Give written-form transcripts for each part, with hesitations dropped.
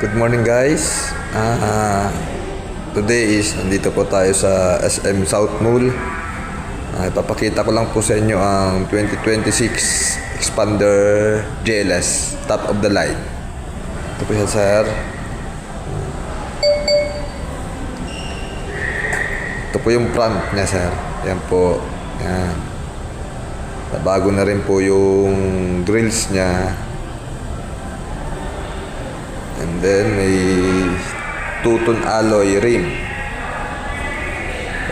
Good morning guys. Today is nandito po tayo sa SM South Mall. Ipapakita ko lang po sa inyo ang 2026 Expander JLS top of the line. Ito po siya, sir. Ito po yung front niya, sir. Yan po. Yan. Bago na rin po yung grills niya. And then may two-tone alloy rim.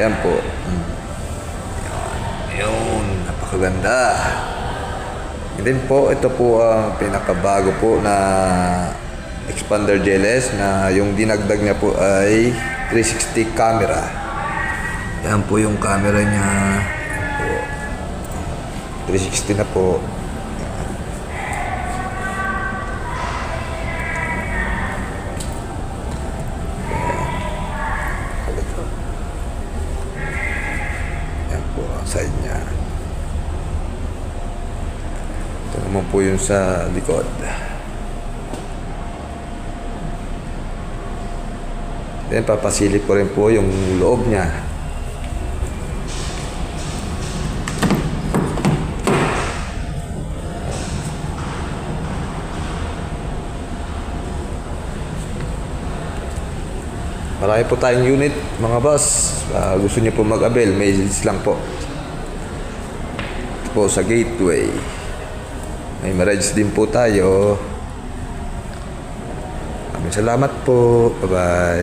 Ayan po. Yun, napakaganda. And then po, ito po ang pinakabago po na Expander JLS na yung dinagdag niya po ay 360 camera. Ayan po yung camera niya. Ayan po. 360 na po. Side niya. Ito naman po yung sa likod. Then papasilip ko rin po yung loob niya. Marami po tayong unit, mga boss. Gusto niyo po mag-avail, message lang po. Po sa Gateway. May marriage din po tayo. Maraming salamat po. Bye-bye.